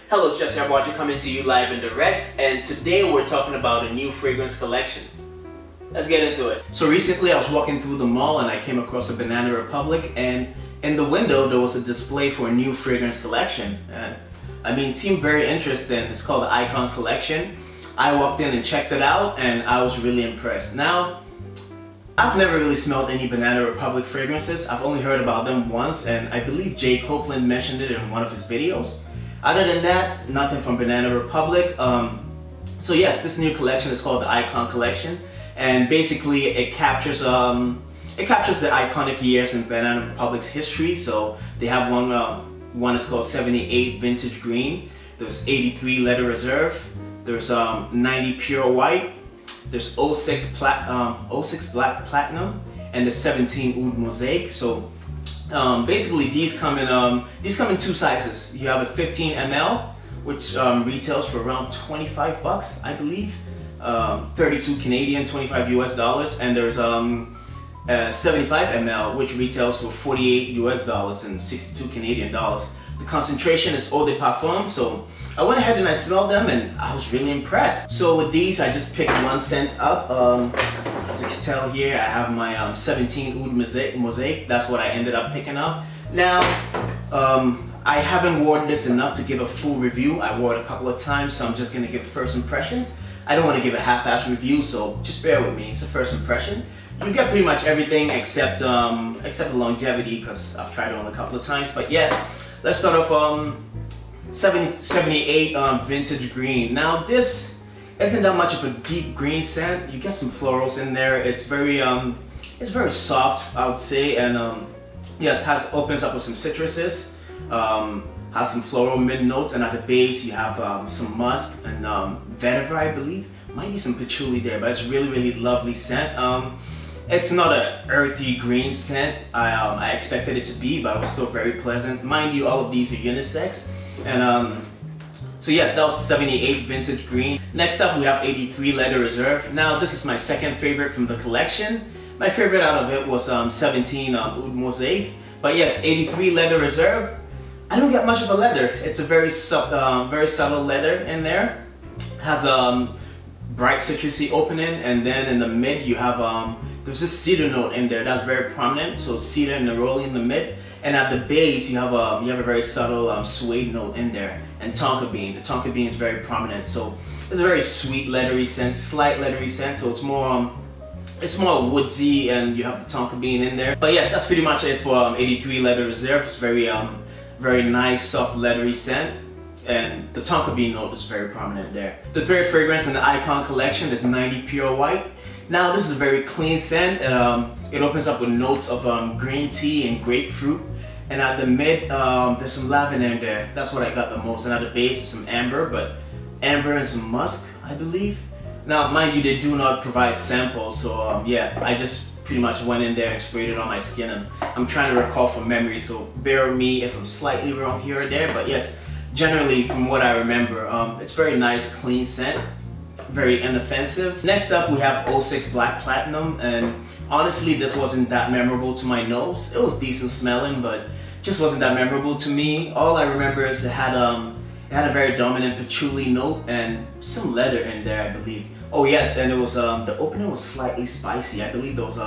Hello, it's jesseaboagye coming to you live and direct, and today we're talking about a new fragrance collection. Let's get into it. So recently I was walking through the mall and I came across a Banana Republic, and in the window there was a display for a new fragrance collection. And it seemed very interesting. It's called the Icon Collection. I walked in and checked it out and I was really impressed. Now, I've never really smelled any Banana Republic fragrances. I've only heard about them once, and I believe Jay Copeland mentioned it in one of his videos. Other than that, nothing from Banana Republic. So yes, this new collection is called the Icon Collection, and basically it captures the iconic years in Banana Republic's history. So they have one is called 78 Vintage Green. There's 83 Leather Reserve. There's 90 Pure White. There's 06 Black Platinum, and the 17 Oud Mosaic. So basically these come in two sizes. You have a 15 ml, which retails for around 25 bucks, I believe, 32 Canadian, 25 US dollars, and there's 75 ml, which retails for 48 US dollars and 62 Canadian dollars. The concentration is Eau de Parfum, so I went ahead and I smelled them and I was really impressed. So with these, I just picked one scent up. As you can tell here, I have my 17 Oud Mosaic. That's what I ended up picking up. Now, I haven't worn this enough to give a full review. I wore it a couple of times, so I'm just gonna give first impressions. I don't want to give a half-assed review, so just bear with me. It's a first impression. You get pretty much everything except the longevity, because I've tried it on a couple of times. But yes, let's start off 78 Vintage Green. Now this isn't that much of a deep green scent. You get some florals in there. It's very soft, I would say, and yes, opens up with some citruses. Has some floral mid notes, and at the base you have some musk and vetiver, I believe. Might be some patchouli there, but it's really lovely scent. It's not an earthy green scent I expected it to be, but it was still very pleasant. Mind you, all of these are unisex. And so yes, that was 78 Vintage Green. Next up we have 83 Leather Reserve. Now this is my second favorite from the collection. My favorite out of it was 17 Oud Mosaic. But yes, 83 Leather Reserve. I don't get much of a leather. It's a very subtle leather in there. Has bright citrusy opening, and then in the mid you have there's a cedar note in there that's very prominent. So cedar and neroli in the mid, and at the base you have a very subtle suede note in there, and tonka bean. The tonka bean is very prominent. So it's a very sweet leathery scent, slight leathery scent. So it's more woodsy, and you have the tonka bean in there. But yes, that's pretty much it for 83 Leather Reserve. It's very nice, soft, leathery scent, and the tonka bean note is very prominent there. The third fragrance in the Icon Collection is 90 Pure White. Now this is a very clean scent, and it opens up with notes of green tea and grapefruit, and at the mid there's some lavender in there. That's what I got the most, and at the base is some amber, but amber and some musk, I believe. Now mind you, they do not provide samples, so yeah, I just pretty much went in there and sprayed it on my skin, and I'm trying to recall from memory, so bear with me if I'm slightly wrong here or there. But yes, generally from what I remember, it's very nice, clean scent, very inoffensive. Next up we have 06 Black Platinum, and honestly this wasn't that memorable to my nose. It was decent smelling, but just wasn't that memorable to me. All I remember is it had a very dominant patchouli note and some leather in there, I believe. Oh yes, and it was the opening was slightly spicy. I believe there was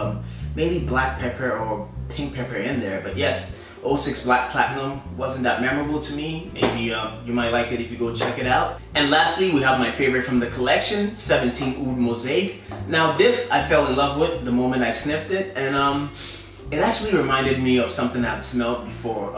maybe black pepper or pink pepper in there. But yes, 06 Black Platinum wasn't that memorable to me. Maybe you might like it if you go check it out. And lastly, we have my favorite from the collection, 17 Oud Mosaic. Now this I fell in love with the moment I sniffed it, and it actually reminded me of something I'd smelled before.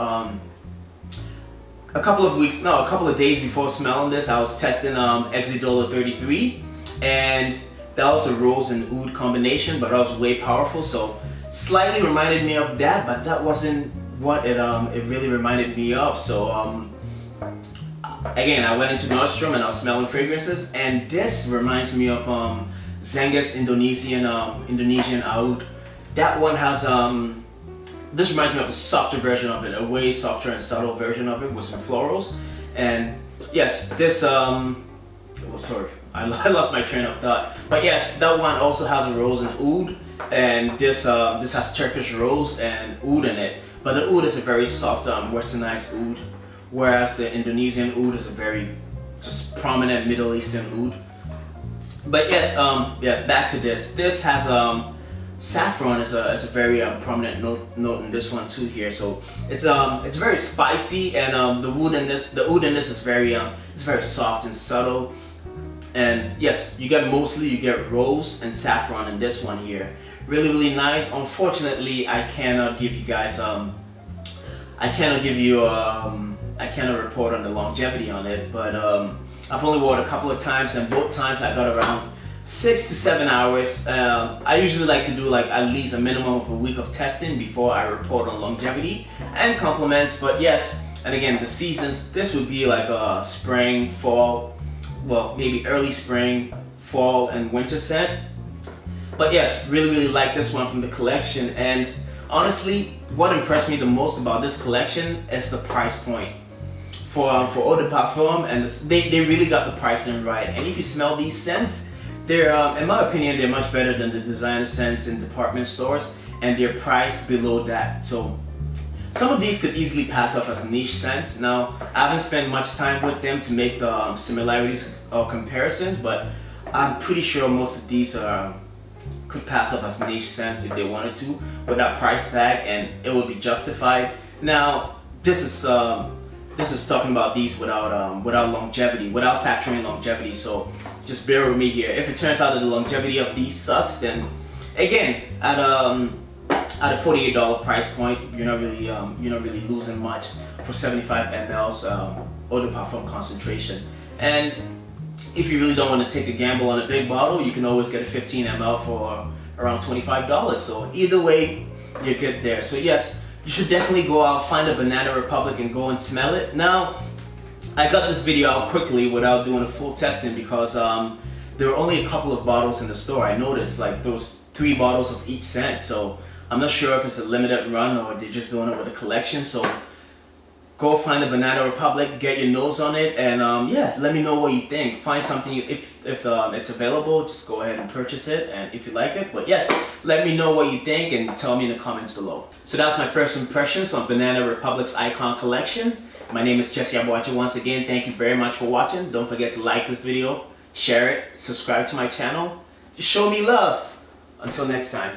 A couple of days before smelling this, I was testing Exodola 33, and that was a rose and oud combination, but that was way powerful. So slightly reminded me of that, but that wasn't what it really reminded me of. So again, I went into Nordstrom and I was smelling fragrances, and this reminds me of Zenga's Indonesian Oud. That one has this reminds me of a softer version of it, a way softer and subtle version of it with some florals. And yes, this oh, sorry, I lost my train of thought. But yes, that one also has a rose and oud, and this has Turkish rose and oud in it. But the oud is a very soft, westernized oud whereas the Indonesian oud is a very just prominent Middle Eastern oud. But yes, yes, back to this. This has saffron is a very prominent note in this one too here. So it's very spicy, and the oud in this is very it's very soft and subtle. And yes, you get rose and saffron in this one here. Really nice. Unfortunately, I cannot give you guys I cannot report on the longevity on it, but I've only worn it a couple of times, and both times I got around 6 to 7 hours. I usually like to do like at least a minimum of a week of testing before I report on longevity and compliments. But yes, and again, the seasons, this would be like a spring, fall, well, maybe early spring, fall, and winter scent. But yes, really like this one from the collection. And honestly, what impressed me the most about this collection is the price point. For Eau de Parfum, and they really got the pricing right. And if you smell these scents, they're, in my opinion, they're much better than the designer scents in department stores, and they're priced below that. So some of these could easily pass off as niche scents. Now, I haven't spent much time with them to make the similarities or comparisons, but I'm pretty sure most of these could pass off as niche scents if they wanted to, with that price tag, and it would be justified. Now, this is talking about these without longevity, without factoring longevity. So just bear with me here. If it turns out that the longevity of these sucks, then again, at a $48 price point, you're not really losing much for 75 mLs Eau de Parfum concentration. And if you really don't want to take a gamble on a big bottle, you can always get a 15 ml for around $25. So either way, you're good there. So yes, you should definitely go out, find a Banana Republic, and go and smell it. Now, I got this video out quickly without doing a full testing because there were only a couple of bottles in the store. I noticed like there was 3 bottles of each scent, so I'm not sure if it's a limited run or they're just doing it with a collection. So go find the Banana Republic, get your nose on it, and yeah, let me know what you think. Find something, if it's available, just go ahead and purchase it, and if you like it. But yes, let me know what you think and tell me in the comments below. So that's my first impressions on Banana Republic's Icon collection. My name is Jesse Aboagye. Once again, thank you very much for watching. Don't forget to like this video, share it, subscribe to my channel. Just show me love. Until next time.